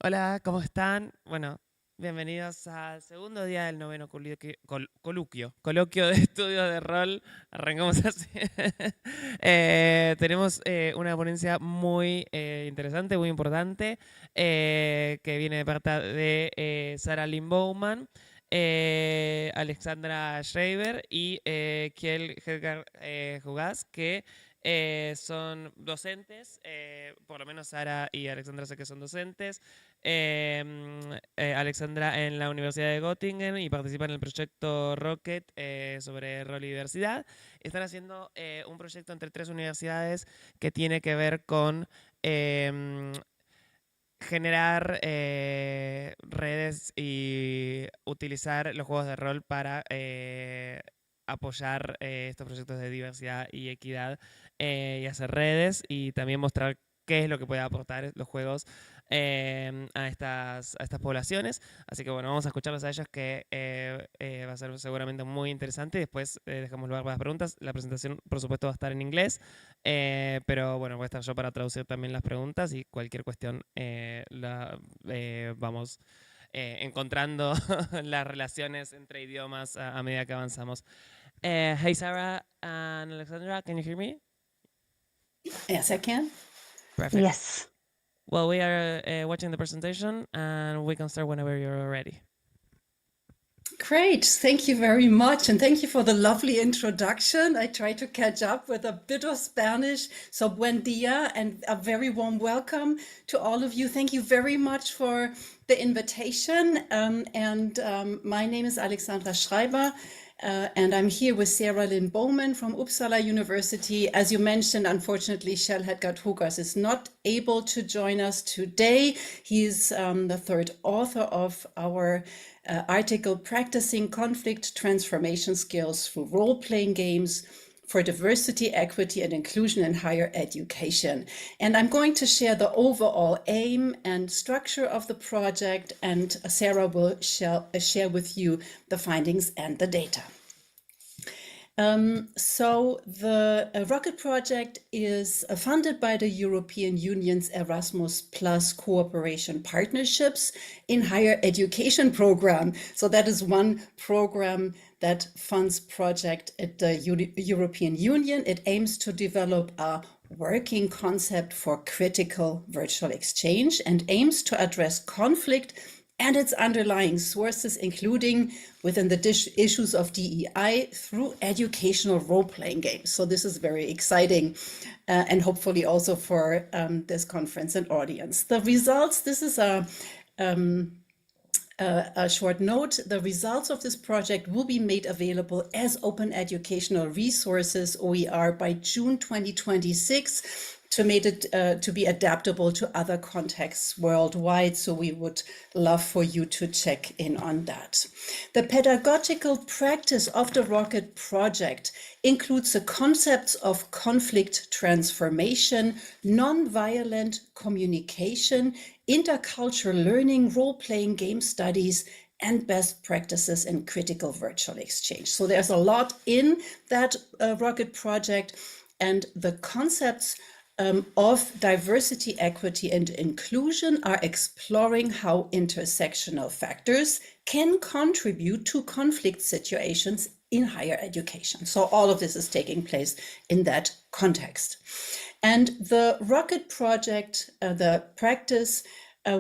Hola, ¿cómo están? Bueno, bienvenidos al segundo día del noveno coloquio de estudios de rol. Arrancamos así. Tenemos una ponencia muy interesante, muy importante, que viene de parte de Sarah Lynn Bowman, Alexandra Schreiber y Kiel Hedgar Jugás, que son docentes, por lo menos Sara y Alexandra sé que son docentes. Alexandra en la Universidad de Göttingen y participa en el proyecto Rocket sobre rol y diversidad. Están haciendo un proyecto entre tres universidades que tiene que ver con generar redes y utilizar los juegos de rol para apoyar estos proyectos de diversidad y equidad y hacer redes y también mostrar qué es lo que puede aportar los juegos a estas poblaciones. Así que bueno, vamos a escucharlos a ellos que va a ser seguramente muy interesante. Después dejamos lugar para las preguntas. La presentación, por supuesto, va a estar en inglés. Pero bueno, voy a estar yo para traducir también las preguntas y cualquier cuestión vamos encontrando las relaciones entre idiomas a medida que avanzamos. Hey Sarah and Alexandra, can you hear me? Yes, I can. Perfect. Yes. Well, we are watching the presentation and we can start whenever you're ready. Great. Thank you very much. And thank you for the lovely introduction. I try to catch up with a bit of Spanish. So, buen dia and a very warm welcome to all of you. Thank you very much for the invitation. My name is Alexandra Schreiber. And I'm here with Sarah Lynn Bowman from Uppsala University. As you mentioned, unfortunately, Kjell Hedgard Hugas is not able to join us today. He's the third author of our article, Practicing Conflict Transformation Skills Through Role-Playing Games for Diversity, Equity, and Inclusion in Higher Education. And I'm going to share the overall aim and structure of the project, and Sarah will share with you the findings and the data. So the Rocket Project is funded by the European Union's Erasmus Plus cooperation partnerships in higher education program. So that is one program that funds project at the European Union. It aims to develop a working concept for critical virtual exchange and aims to address conflict and its underlying sources, including within the issues of DEI through educational role-playing games. So this is very exciting and hopefully also for this conference and audience. The results, this is a short note, the results of this project will be made available as open educational resources, OER, by June 2026 to make it to be adaptable to other contexts worldwide. So we would love for you to check in on that. The pedagogical practice of the Rocket Project includes the concepts of conflict transformation, nonviolent communication, intercultural learning, role-playing game studies, and best practices in critical virtual exchange. So there's a lot in that Rocket Project, and the concepts of diversity, equity, and inclusion are exploring how intersectional factors can contribute to conflict situations in higher education. So all of this is taking place in that context. And the Rocket Project, the practice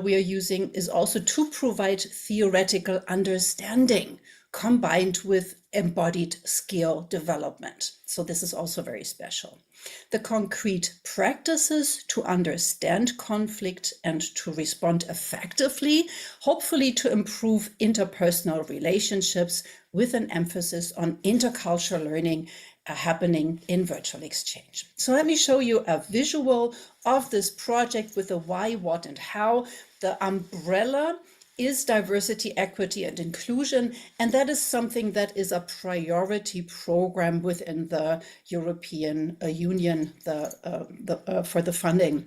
we are using is also to provide theoretical understanding combined with embodied skill development. So this is also very special. The concrete practices to understand conflict and to respond effectively, hopefully to improve interpersonal relationships with an emphasis on intercultural learning happening in virtual exchange. So let me show you a visual of this project with the why, what, and how. The umbrella is diversity, equity, and inclusion, and that is something that is a priority program within the European Union for the funding.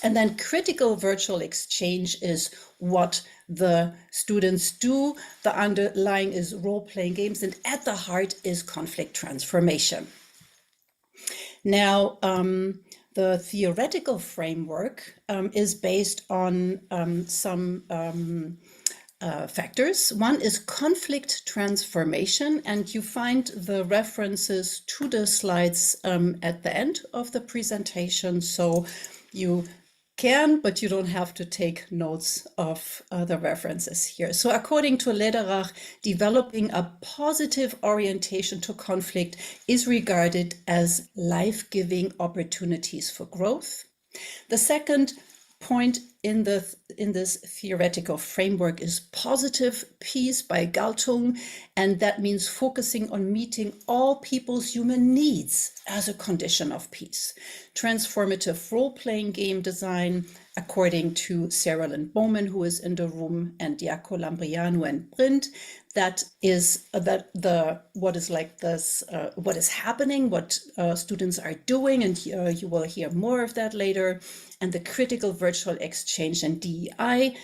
And then critical virtual exchange is what the students do. The underlying is role-playing games, and at the heart is conflict transformation. Now, The theoretical framework is based on some factors. One is conflict transformation, and you find the references to the slides at the end of the presentation. So you can, but you don't have to take notes of the references here. So according to Lederach, developing a positive orientation to conflict is regarded as life-giving opportunities for growth. The second point in this theoretical framework is positive peace by Galtung, and that means focusing on meeting all people's human needs as a condition of peace. Transformative role-playing game design, according to Sarah Lynn Bowman, who is in the room, and Diaco Lambriano and Brint, that is what is like this, what is happening, what students are doing, and you will hear more of that later. And the critical virtual exchange and DEI,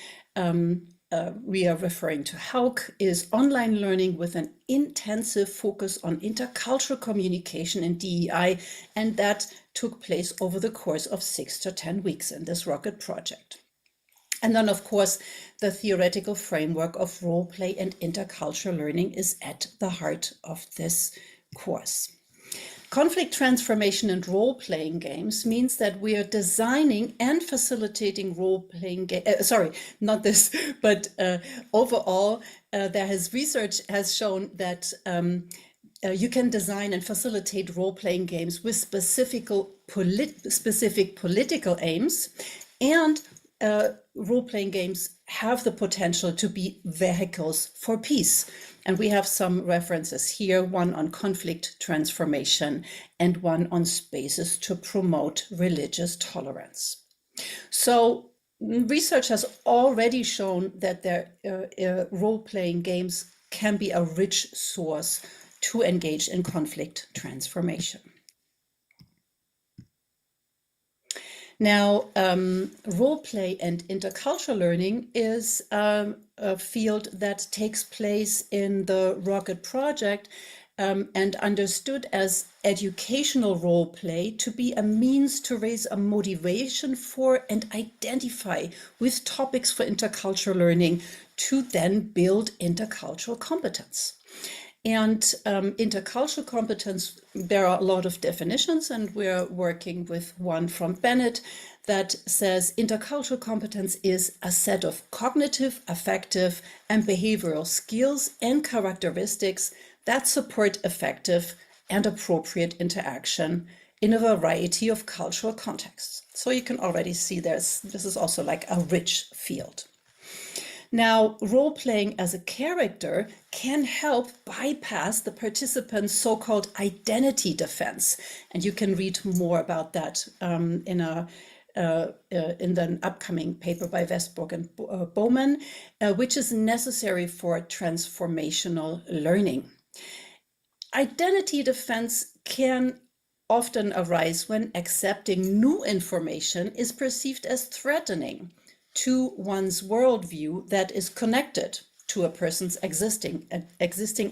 we are referring to HAUK, is online learning with an intensive focus on intercultural communication in DEI, and that took place over the course of 6 to 10 weeks in this Rocket project. And then, of course, the theoretical framework of role play and intercultural learning is at the heart of this course. Conflict transformation and role-playing games means that we are designing and facilitating role-playing games. Sorry, not this, but overall, research has shown that you can design and facilitate role-playing games with specific political aims, and role-playing games have the potential to be vehicles for peace. And we have some references here, one on conflict transformation and one on spaces to promote religious tolerance. So research has already shown that role-playing games can be a rich source to engage in conflict transformation. Now, role play and intercultural learning is a field that takes place in the Rocket project and understood as educational role play to be a means to raise a motivation for and identify with topics for intercultural learning to then build intercultural competence. And intercultural competence, there are a lot of definitions, and we're working with one from Bennett that says intercultural competence is a set of cognitive, affective, and behavioral skills and characteristics that support effective and appropriate interaction in a variety of cultural contexts. So you can already see this is also like a rich field. Now, role-playing as a character can help bypass the participant's so-called identity defense. And you can read more about that in the upcoming paper by Westbrook and Bowman, which is necessary for transformational learning. Identity defense can often arise when accepting new information is perceived as threatening to one's worldview that is connected to a person's existing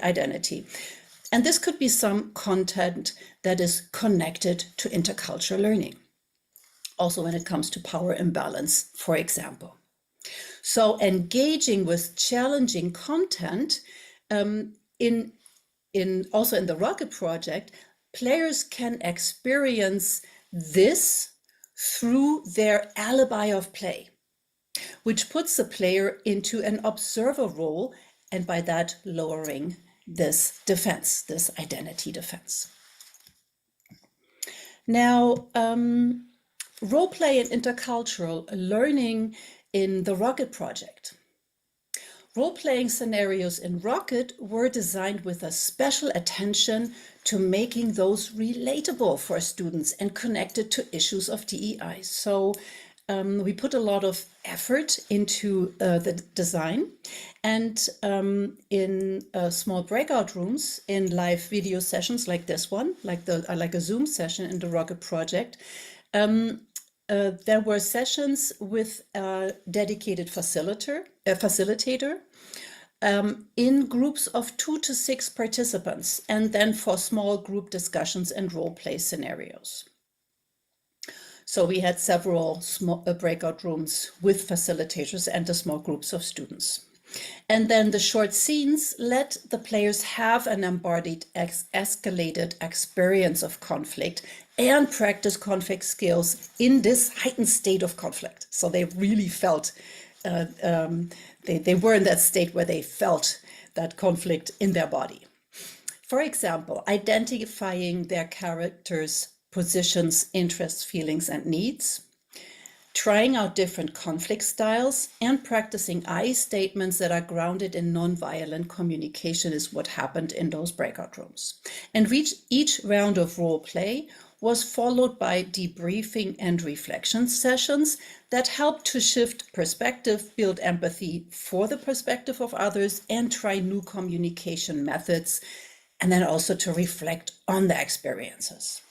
identity. And this could be some content that is connected to intercultural learning. Also when it comes to power imbalance, for example. So engaging with challenging content also in the Rocket project, players can experience this through their alibi of play, which puts the player into an observer role, and by that lowering this defense, this identity defense. Now, role-play and intercultural learning in the Rocket project. Role-playing scenarios in Rocket were designed with a special attention to making those relatable for students and connected to issues of DEI. So we put a lot of effort into the design, and in small breakout rooms, in live video sessions like this one, like a Zoom session in the Rocket project, there were sessions with a dedicated facilitator in groups of 2 to 6 participants, and then for small group discussions and role play scenarios. So we had several small breakout rooms with facilitators and the small groups of students. And then the short scenes let the players have an embodied escalated experience of conflict and practice conflict skills in this heightened state of conflict. So they really felt, they were in that state where they felt that conflict in their body. For example, identifying their characters' positions, interests, feelings, and needs, trying out different conflict styles, and practicing I statements that are grounded in nonviolent communication is what happened in those breakout rooms. And each round of role play was followed by debriefing and reflection sessions that helped to shift perspective, build empathy for the perspective of others, and try new communication methods, and then also to reflect on the experiences.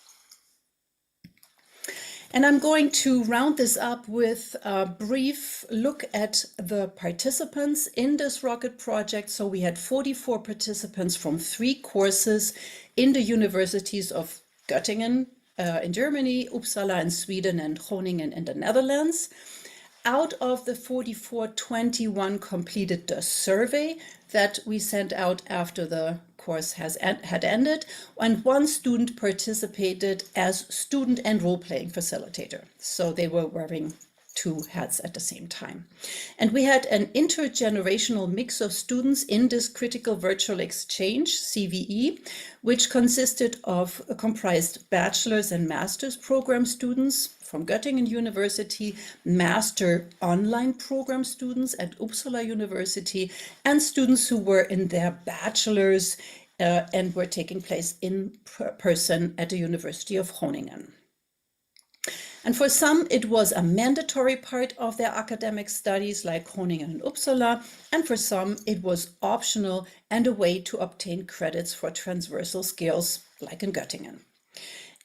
And I'm going to round this up with a brief look at the participants in this rocket project. So we had 44 participants from 3 courses in the universities of Göttingen in Germany, Uppsala in Sweden, and Groningen in the Netherlands. Out of the 44, 21 completed the survey that we sent out after the course had ended, and 1 student participated as student and role-playing facilitator. So they were wearing 2 hats at the same time. And we had an intergenerational mix of students in this critical virtual exchange, CVE, which comprised bachelor's and master's program students from Göttingen University, master online program students at Uppsala University, and students who were in their bachelor's and were taking place in person at the University of Groningen. And for some, it was a mandatory part of their academic studies, like Groningen and Uppsala, and for some, it was optional and a way to obtain credits for transversal skills, like in Göttingen.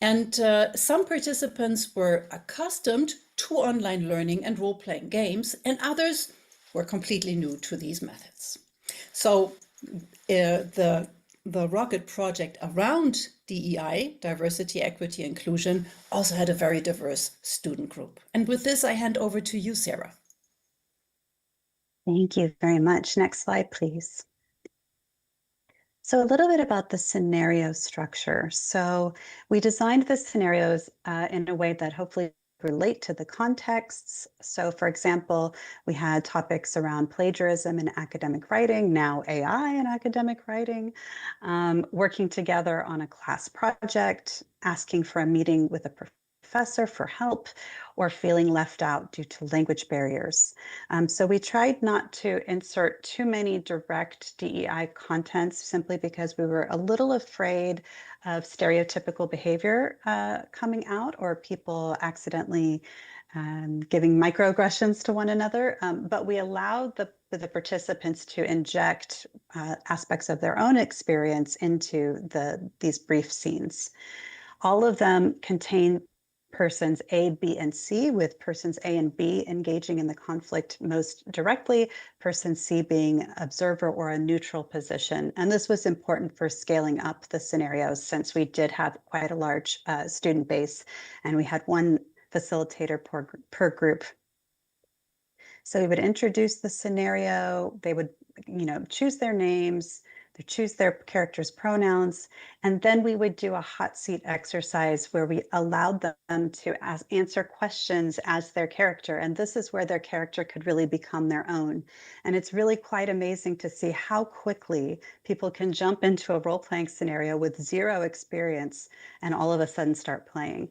And some participants were accustomed to online learning and role-playing games, and others were completely new to these methods. So the rocket project around DEI, diversity, equity, inclusion, also had a very diverse student group. And with this, I hand over to you, Sarah. Thank you very much. Next slide, please. So a little bit about the scenario structure. So we designed the scenarios in a way that hopefully relate to the contexts. So for example, we had topics around plagiarism in academic writing, now AI in academic writing, working together on a class project, asking for a meeting with a professor for help, or feeling left out due to language barriers. So we tried not to insert too many direct DEI contents simply because we were a little afraid of stereotypical behavior coming out, or people accidentally giving microaggressions to one another. But we allowed the participants to inject aspects of their own experience into these brief scenes. All of them contain persons A, B, and C, with persons A and B engaging in the conflict most directly, person C being observer or a neutral position. And this was important for scaling up the scenarios, since we did have quite a large student base, and we had 1 facilitator per group. So we would introduce the scenario, they would choose their names, they choose their characters' pronouns, and then we would do a hot seat exercise where we allowed them to answer questions as their character. And this is where their character could really become their own. And it's really quite amazing to see how quickly people can jump into a role-playing scenario with 0 experience and all of a sudden start playing.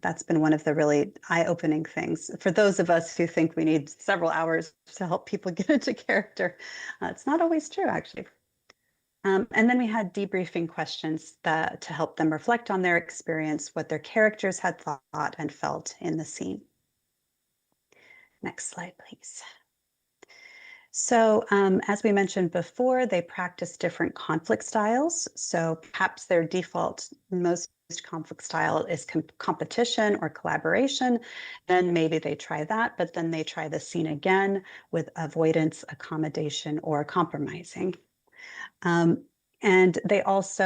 That's been one of the really eye-opening things. For those of us who think we need several hours to help people get into character, it's not always true, actually. And then we had debriefing questions to help them reflect on their experience, what their characters had thought and felt in the scene. Next slide, please. So as we mentioned before, they practice different conflict styles. So perhaps their default most conflict style is competition or collaboration. Then maybe they try that, but then they try the scene again with avoidance, accommodation, or compromising. And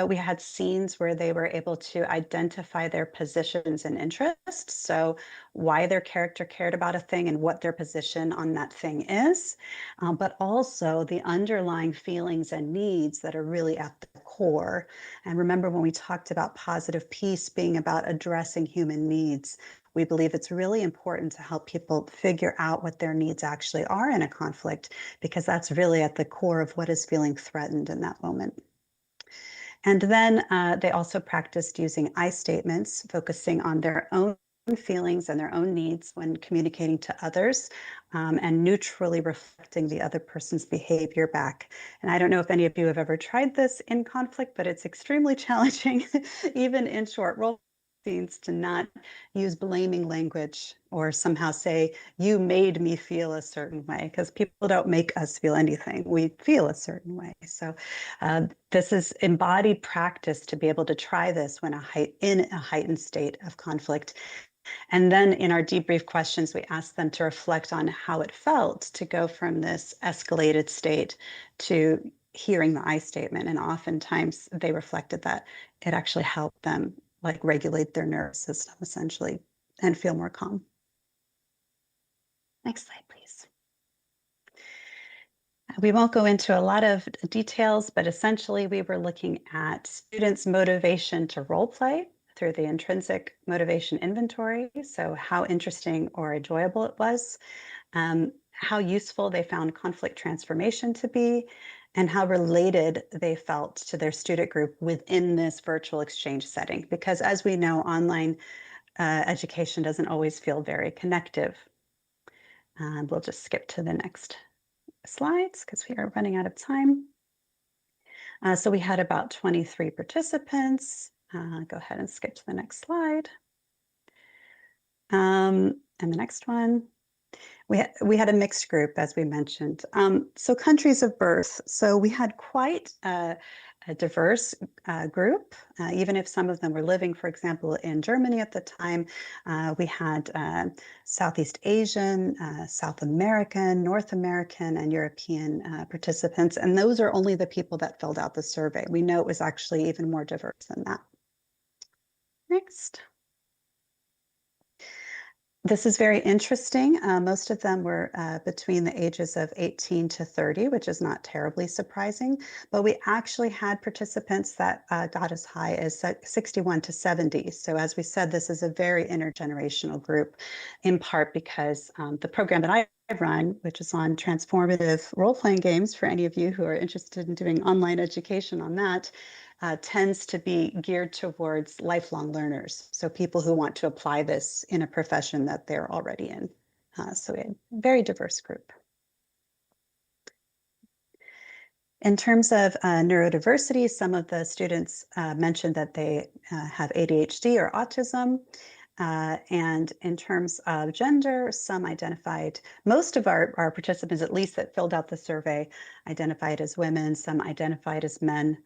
we had scenes where they were able to identify their positions and interests. So why their character cared about a thing and what their position on that thing is, but also the underlying feelings and needs that are really at the core. And remember when we talked about positive peace being about addressing human needs, we believe it's really important to help people figure out what their needs actually are in a conflict, because that's really at the core of what is feeling threatened in that moment. And then they also practiced using I statements, focusing on their own feelings and their own needs when communicating to others, and neutrally reflecting the other person's behavior back. And I don't know if any of you have ever tried this in conflict, but it's extremely challenging, even in short role scenes, to not use blaming language or somehow say, you made me feel a certain way, because people don't make us feel anything. We feel a certain way. So this is embodied practice to be able to try this when in a heightened state of conflict. And then in our debrief questions, we asked them to reflect on how it felt to go from this escalated state to hearing the I statement. And oftentimes they reflected that it actually helped them like regulate their nervous system essentially and feel more calm. Next slide, please. We won't go into a lot of details, but essentially we were looking at students' motivation to role play through the intrinsic motivation inventory. So how interesting or enjoyable it was, how useful they found conflict transformation to be, and how related they felt to their student group within this virtual exchange setting. Because as we know, online education doesn't always feel very connective. We'll just skip to the next slides because we are running out of time. So we had about 23 participants. Go ahead and skip to the next slide. And the next one. We had a mixed group, as we mentioned. So countries of birth. So we had quite a diverse group, even if some of them were living, for example, in Germany at the time. We had Southeast Asian, South American, North American, and European participants. And those are only the people that filled out the survey. We know it was actually even more diverse than that. Next. This is very interesting. Most of them were between the ages of 18 to 30, which is not terribly surprising, but we actually had participants that got as high as 61 to 70. So as we said, this is a very intergenerational group, in part because the program that I run, which is on transformative role-playing games, for any of you who are interested in doing online education on that, tends to be geared towards lifelong learners. So people who want to apply this in a profession that they're already in. So a very diverse group. In terms of neurodiversity, some of the students mentioned that they have ADHD or autism. And in terms of gender, some identified, most of our participants, at least that filled out the survey, identified as women, some identified as men,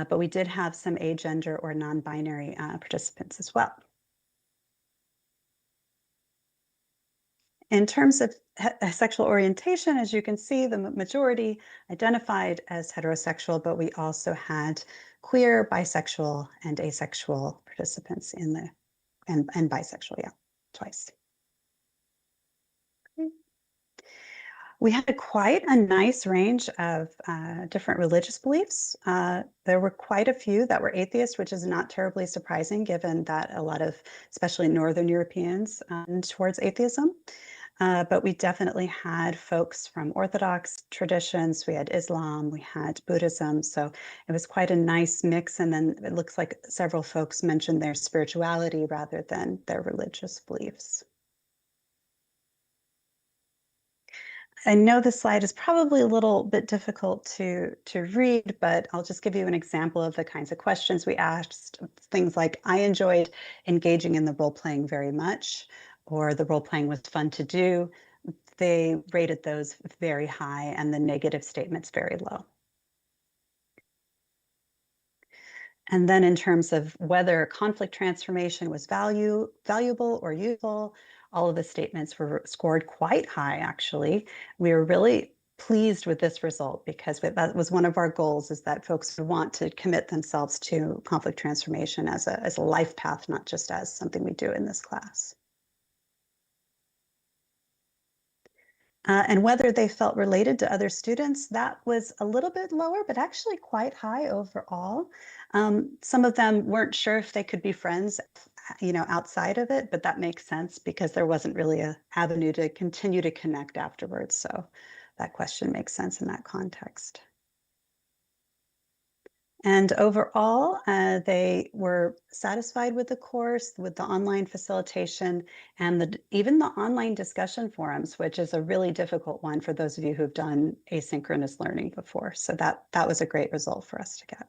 but we did have some agender or non-binary participants as well. In terms of sexual orientation, as you can see, the majority identified as heterosexual, but we also had queer, bisexual, and asexual participants in the and bisexual, yeah, twice. Okay. We had quite a nice range of different religious beliefs. There were quite a few that were atheist, which is not terribly surprising given that a lot of, especially Northern Europeans, towards atheism. But we definitely had folks from Orthodox traditions, we had Islam, we had Buddhism, so it was quite a nice mix. And then it looks like several folks mentioned their spirituality rather than their religious beliefs. I know this slide is probably a little bit difficult to read, but I'll just give you an example of the kinds of questions we asked. Things like, I enjoyed engaging in the role playing very much, or the role playing was fun to do. They rated those very high and the negative statements very low. And then in terms of whether conflict transformation was valuable or useful, all of the statements were scored quite high, actually. We were really pleased with this result, because that was one of our goals, is that folks would want to commit themselves to conflict transformation as a life path, not just as something we do in this class. And whether they felt related to other students, that was a little bit lower, but actually quite high overall. Some of them weren't sure if they could be friends, outside of it, but that makes sense because there wasn't really an avenue to continue to connect afterwards. So that question makes sense in that context. And overall, they were satisfied with the course, with the online facilitation, and even the online discussion forums, which is a really difficult one for those of you who've done asynchronous learning before. So that was a great result for us to get.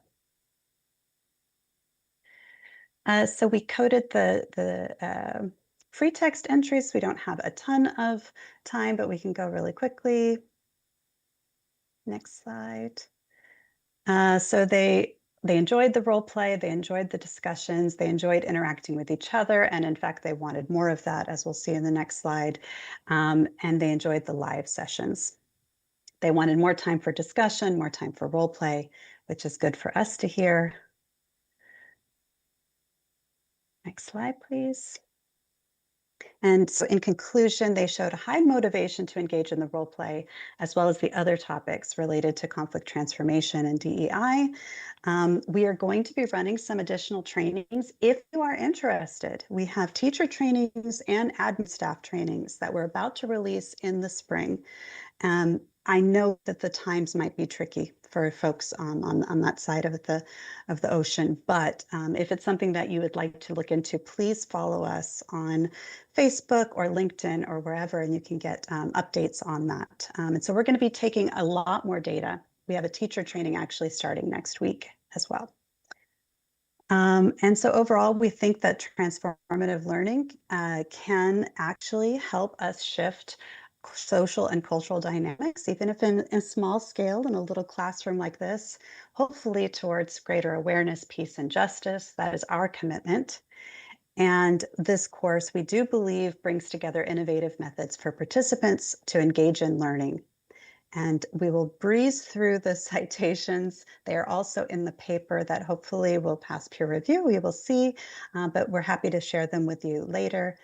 So we coded the free text entries. We don't have a ton of time, but we can go really quickly. Next slide. So they enjoyed the role play, they enjoyed the discussions, they enjoyed interacting with each other, and in fact, they wanted more of that, as we'll see in the next slide, and they enjoyed the live sessions. They wanted more time for discussion, more time for role play, which is good for us to hear. Next slide, please. And so in conclusion, they showed a high motivation to engage in the role play, as well as the other topics related to conflict transformation and DEI. We are going to be running some additional trainings if you are interested. We have teacher trainings and admin staff trainings that we're about to release in the spring. I know that the times might be tricky for folks on that side of the ocean, but if it's something that you would like to look into, please follow us on Facebook or LinkedIn or wherever, and you can get updates on that. And so we're going to be taking a lot more data. We have a teacher training actually starting next week as well. And so overall, we think that transformative learning can actually help us shift social and cultural dynamics, even if in a small scale in a little classroom like this, hopefully towards greater awareness, peace, and justice. That is our commitment. And this course, we do believe, brings together innovative methods for participants to engage in learning. And we will breeze through the citations. They are also in the paper that hopefully will pass peer review. We will see, but we're happy to share them with you later.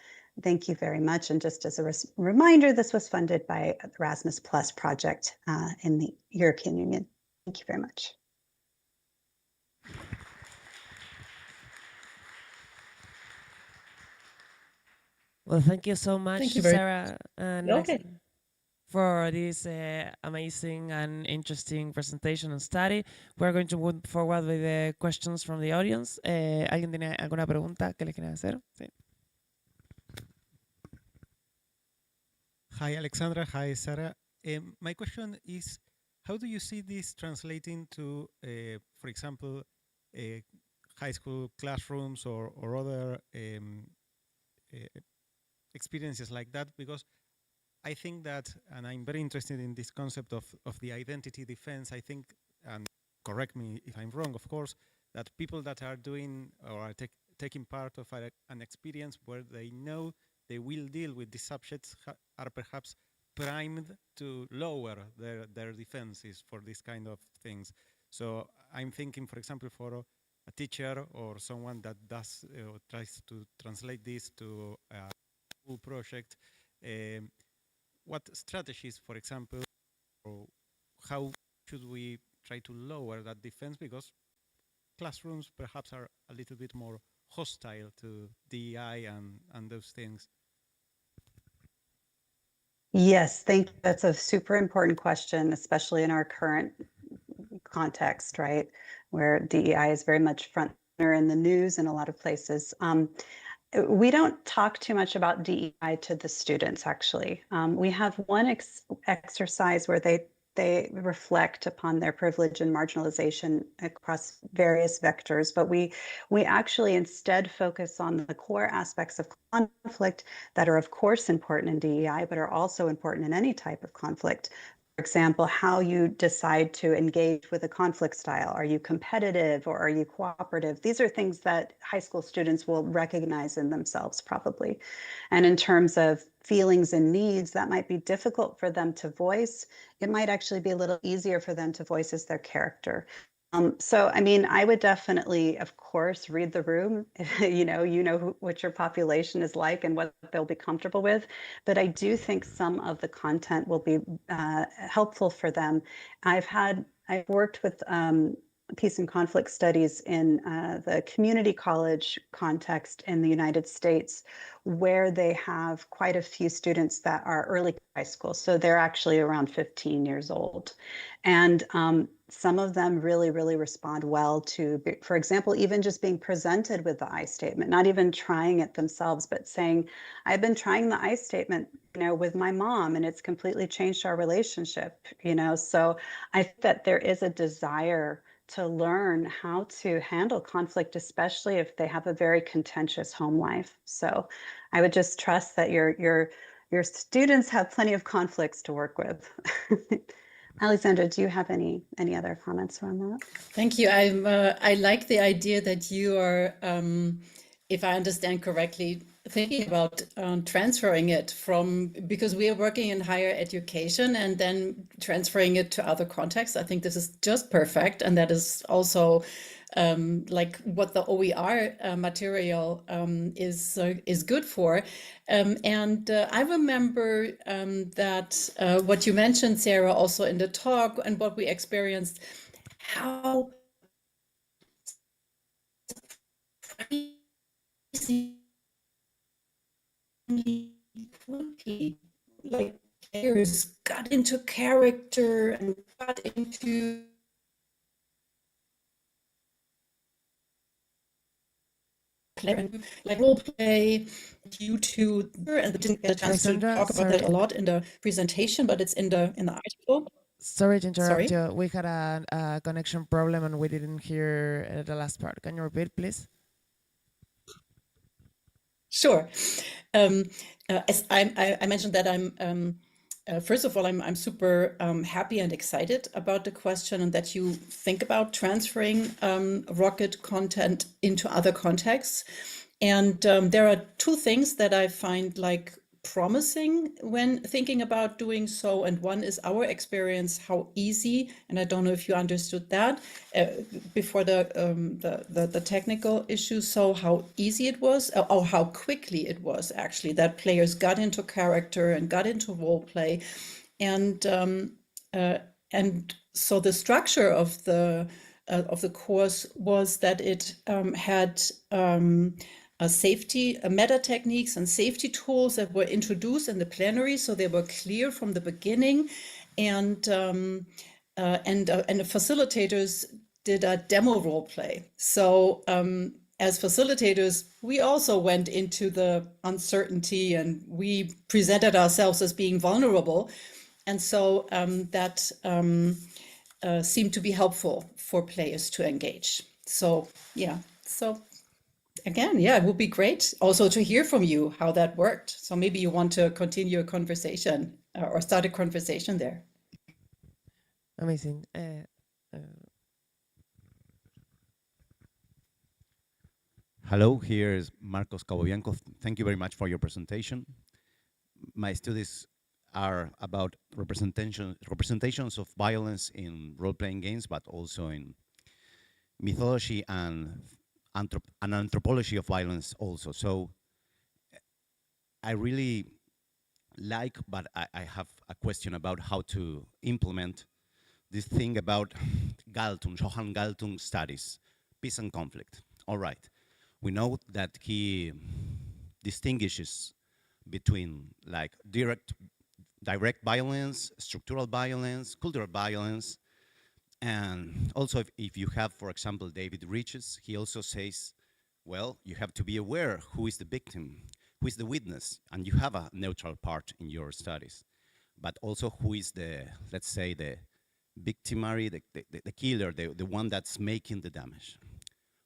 Thank you very much. And just as a reminder, this was funded by the Erasmus Plus project in the European Union. Thank you very much. Well, thank you so much, Thank you very Sarah and much. Okay. for this amazing and interesting presentation and study. We're going to move forward with the questions from the audience. ¿Alguien tiene alguna pregunta que le quiera hacer? Sí. Hi, Alexandra. Hi, Sarah. My question is, how do you see this translating to, for example, high school classrooms or other experiences like that? Because I think that, and I'm very interested in this concept of the identity defense. I think, and correct me if I'm wrong, of course, that people that are doing or are taking part of an experience where they know they will deal with these subjects are perhaps primed to lower their defenses for this kind of things. So I'm thinking, for example, for a teacher or someone that does tries to translate this to a school project, what strategies, for example, or how should we try to lower that defense? Because classrooms perhaps are a little bit more hostile to DEI and those things. Yes, that's a super important question, especially in our current context, right? Where DEI is very much front in the news in a lot of places. We don't talk too much about DEI to the students, actually. We have one exercise where they reflect upon their privilege and marginalization across various vectors, but we actually instead focus on the core aspects of conflict that are of course important in DEI, but are also important in any type of conflict. For example, how you decide to engage with a conflict style. Are you competitive or are you cooperative? These are things that high school students will recognize in themselves probably. And in terms of feelings and needs that might be difficult for them to voice, it might actually be a little easier for them to voice as their character. So, I mean, I would definitely, of course, read the room. What your population is like and what they'll be comfortable with. But I do think some of the content will be helpful for them. I've worked with peace and conflict studies in the community college context in the United States, where they have quite a few students that are early high school. So they're actually around 15 years old. And some of them really, really respond well to, for example, even just being presented with the I statement, not even trying it themselves, but saying, I've been trying the I statement, with my mom, and it's completely changed our relationship, So I think that there is a desire to learn how to handle conflict, especially if they have a very contentious home life. So I would just trust that your students have plenty of conflicts to work with. Alexandra, do you have any other comments around that? Thank you. I like the idea that you are, if I understand correctly, thinking about transferring it because we are working in higher education and then transferring it to other contexts. I think this is just perfect. And that is also like what the OER material is good for. And I remember that what you mentioned, Sarah, also in the talk and what we experienced, how quickly, like, players got into character and got into like role play due to, and we didn't get a chance to Alexandra, talk about that a lot in the presentation, but it's in the article. Sorry to interrupt Sorry? you. We had a connection problem and we didn't hear the last part. Can you repeat, please? Sure. As I mentioned that I'm first of all, I'm super happy and excited about the question and that you think about transferring rocket content into other contexts. And there are two things that I find like promising when thinking about doing so. And one is our experience, how easy, and I don't know if you understood that before the technical issues. So how easy it was, or how quickly it was actually that players got into character and got into role play, and so the structure of the course was that it had meta techniques and safety tools that were introduced in the plenary, so they were clear from the beginning, and the facilitators did a demo role play. So as facilitators, we also went into the uncertainty and we presented ourselves as being vulnerable, and so that seemed to be helpful for players to engage. So yeah, so again, yeah, it would be great also to hear from you how that worked. So maybe you want to continue a conversation or start a conversation there. Amazing. Hello, here is Marcos Cabobianco. Thank you very much for your presentation. My studies are about representations of violence in role-playing games, but also in mythology and anthropology of violence also. So I really like, but I have a question about how to implement this thing about Johann Galtung studies, peace and conflict. All right, we know that he distinguishes between like direct violence, structural violence, cultural violence, and also if you have, for example, David Riches, he also says, well, you have to be aware who is the victim, who is the witness, and you have a neutral part in your studies, but also who is the, let's say, the victimary, the killer, the one that's making the damage.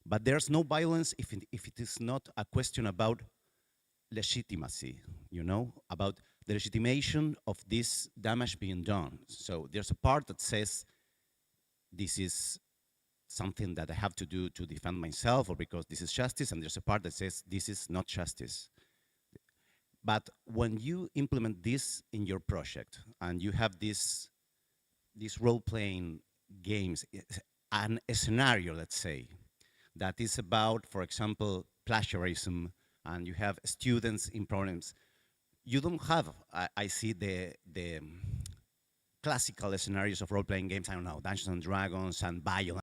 But there's no violence if it is not a question about legitimacy, about the legitimation of this damage being done. So there's a part that says this is something that I have to do to defend myself or because this is justice, and there's a part that says this is not justice. But when you implement this in your project and you have these role-playing games, and a scenario, let's say, that is about, for example, plagiarism, and you have students in problems, you don't have, I see the classical scenarios of role-playing games, I don't know, Dungeons and Dragons and violence.